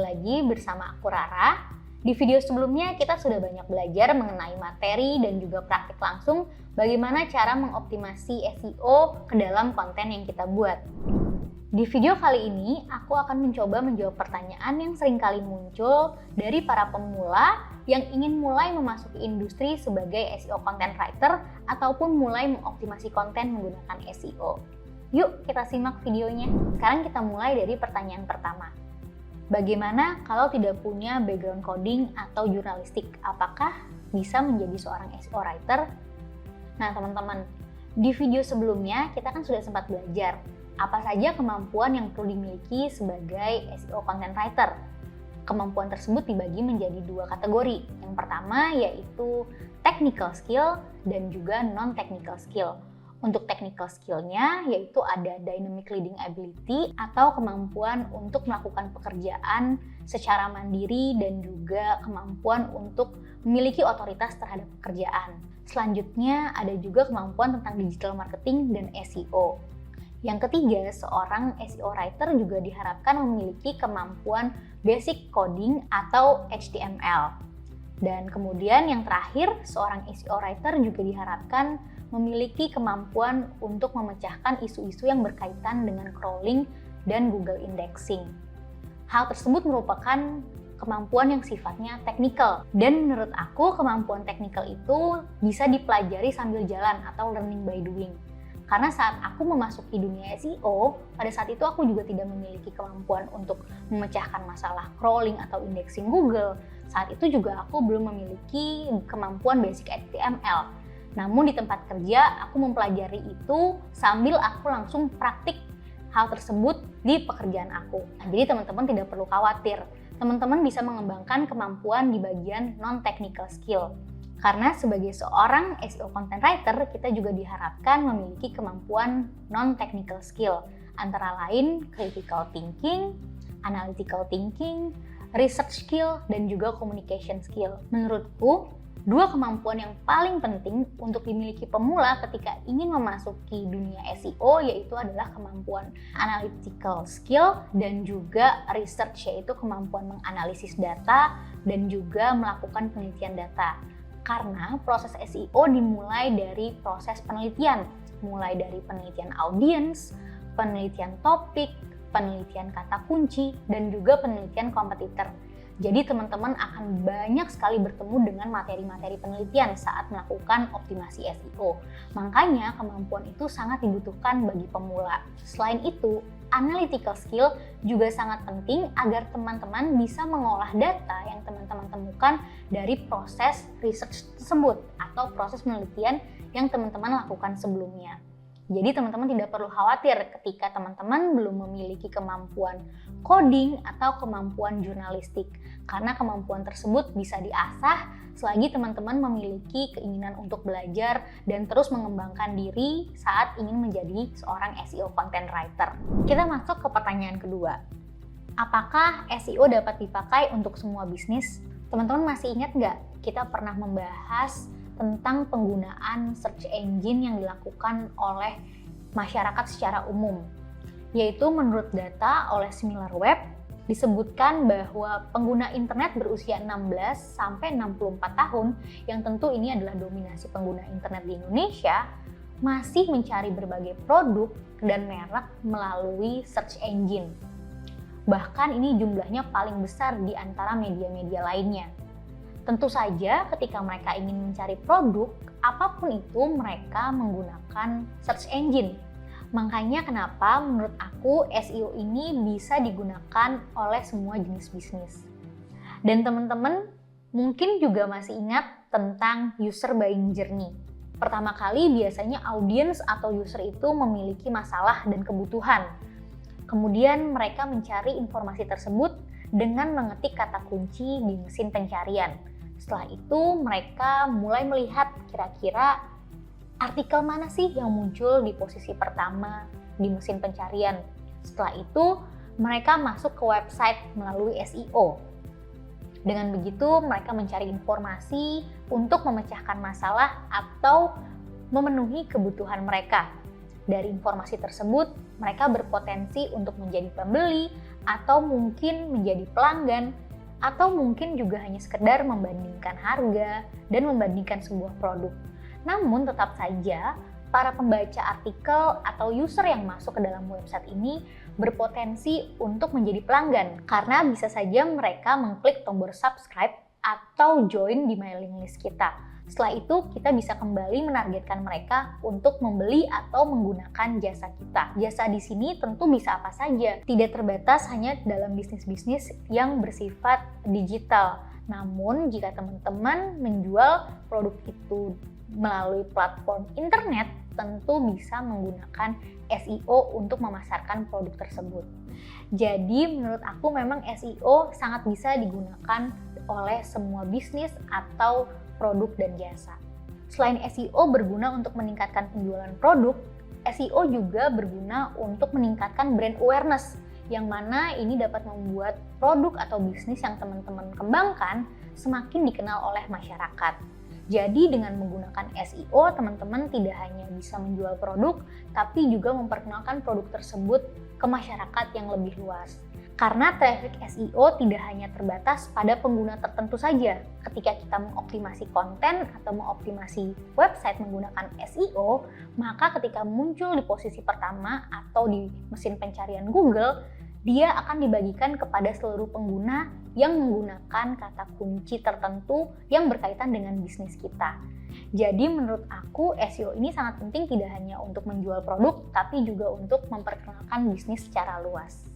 lagi bersama aku Rara. Di video sebelumnya kita sudah banyak belajar mengenai materi dan juga praktik langsung bagaimana cara mengoptimasi SEO ke dalam konten yang kita buat. Di video kali ini aku akan mencoba menjawab pertanyaan yang sering kali muncul dari para pemula yang ingin mulai memasuki industri sebagai SEO content writer ataupun mulai mengoptimasi konten menggunakan SEO. Yuk kita simak videonya. Sekarang kita mulai dari pertanyaan pertama. Bagaimana kalau tidak punya background coding atau jurnalistik? Apakah bisa menjadi seorang SEO writer? Nah teman-teman, di video sebelumnya kita kan sudah sempat belajar apa saja kemampuan yang perlu dimiliki sebagai SEO content writer. Kemampuan tersebut dibagi menjadi dua kategori. Yang pertama yaitu technical skill dan juga non-technical skill. Untuk technical skill-nya yaitu ada dynamic leading ability atau kemampuan untuk melakukan pekerjaan secara mandiri dan juga kemampuan untuk memiliki otoritas terhadap pekerjaan. Selanjutnya ada juga kemampuan tentang digital marketing dan SEO. Yang ketiga, seorang SEO writer juga diharapkan memiliki kemampuan basic coding atau HTML. Dan kemudian yang terakhir, seorang SEO writer juga diharapkan memiliki kemampuan untuk memecahkan isu-isu yang berkaitan dengan crawling dan Google indexing. Hal tersebut merupakan kemampuan yang sifatnya teknikal. Dan menurut aku, kemampuan teknikal itu bisa dipelajari sambil jalan atau learning by doing. Karena saat aku memasuki dunia SEO, pada saat itu aku juga tidak memiliki kemampuan untuk memecahkan masalah crawling atau indexing Google. Saat itu juga aku belum memiliki kemampuan basic HTML. Namun di tempat kerja, aku mempelajari itu sambil aku langsung praktik hal tersebut di pekerjaan aku. Nah, jadi teman-teman tidak perlu khawatir. Teman-teman bisa mengembangkan kemampuan di bagian non-technical skill. Karena sebagai seorang SEO content writer, kita juga diharapkan memiliki kemampuan non-technical skill. Antara lain critical thinking, analytical thinking, research skill, dan juga communication skill. Menurutku, dua kemampuan yang paling penting untuk dimiliki pemula ketika ingin memasuki dunia SEO yaitu adalah kemampuan analytical skill dan juga research, yaitu kemampuan menganalisis data dan juga melakukan penelitian data. Karena proses SEO dimulai dari proses penelitian, mulai dari penelitian audiens, penelitian topik, penelitian kata kunci, dan juga penelitian kompetitor. Jadi teman-teman akan banyak sekali bertemu dengan materi-materi penelitian saat melakukan optimasi SEO. Makanya kemampuan itu sangat dibutuhkan bagi pemula. Selain itu, analytical skill juga sangat penting agar teman-teman bisa mengolah data yang teman-teman temukan dari proses research tersebut atau proses penelitian yang teman-teman lakukan sebelumnya. Jadi teman-teman tidak perlu khawatir ketika teman-teman belum memiliki kemampuan coding atau kemampuan jurnalistik, karena kemampuan tersebut bisa diasah selagi teman-teman memiliki keinginan untuk belajar dan terus mengembangkan diri saat ingin menjadi seorang SEO content writer. Kita masuk ke pertanyaan kedua. Apakah SEO dapat dipakai untuk semua bisnis? Teman-teman masih ingat nggak kita pernah membahas tentang penggunaan search engine yang dilakukan oleh masyarakat secara umum. Yaitu menurut data oleh SimilarWeb, disebutkan bahwa pengguna internet berusia 16 sampai 64 tahun, yang tentu ini adalah dominasi pengguna internet di Indonesia, masih mencari berbagai produk dan merek melalui search engine. Bahkan ini jumlahnya paling besar di antara media-media lainnya. Tentu saja ketika mereka ingin mencari produk, apapun itu mereka menggunakan search engine. Makanya kenapa menurut aku SEO ini bisa digunakan oleh semua jenis bisnis. Dan teman-teman mungkin juga masih ingat tentang user buying journey. Pertama kali biasanya audiens atau user itu memiliki masalah dan kebutuhan. Kemudian mereka mencari informasi tersebut dengan mengetik kata kunci di mesin pencarian. Setelah itu mereka mulai melihat kira-kira artikel mana sih yang muncul di posisi pertama di mesin pencarian. Setelah itu mereka masuk ke website melalui SEO. Dengan begitu mereka mencari informasi untuk memecahkan masalah atau memenuhi kebutuhan mereka. Dari informasi tersebut mereka berpotensi untuk menjadi pembeli atau mungkin menjadi pelanggan, atau mungkin juga hanya sekedar membandingkan harga dan membandingkan sebuah produk. Namun tetap saja, para pembaca artikel atau user yang masuk ke dalam website ini berpotensi untuk menjadi pelanggan karena bisa saja mereka mengklik tombol subscribe atau join di mailing list kita. Setelah itu, kita bisa kembali menargetkan mereka untuk membeli atau menggunakan jasa kita. Jasa di sini tentu bisa apa saja, tidak terbatas hanya dalam bisnis-bisnis yang bersifat digital. Namun, jika teman-teman menjual produk itu melalui platform internet, tentu bisa menggunakan SEO untuk memasarkan produk tersebut. Jadi menurut aku memang SEO sangat bisa digunakan oleh semua bisnis atau produk dan jasa. Selain SEO berguna untuk meningkatkan penjualan produk, SEO juga berguna untuk meningkatkan brand awareness, yang mana ini dapat membuat produk atau bisnis yang teman-teman kembangkan semakin dikenal oleh masyarakat. Jadi dengan menggunakan SEO, teman-teman tidak hanya bisa menjual produk, tapi juga memperkenalkan produk tersebut ke masyarakat yang lebih luas. Karena traffic SEO tidak hanya terbatas pada pengguna tertentu saja. Ketika kita mengoptimasi konten atau mengoptimasi website menggunakan SEO, maka ketika muncul di posisi pertama atau di mesin pencarian Google, dia akan dibagikan kepada seluruh pengguna yang menggunakan kata kunci tertentu yang berkaitan dengan bisnis kita. Jadi menurut aku SEO ini sangat penting tidak hanya untuk menjual produk, tapi juga untuk memperkenalkan bisnis secara luas.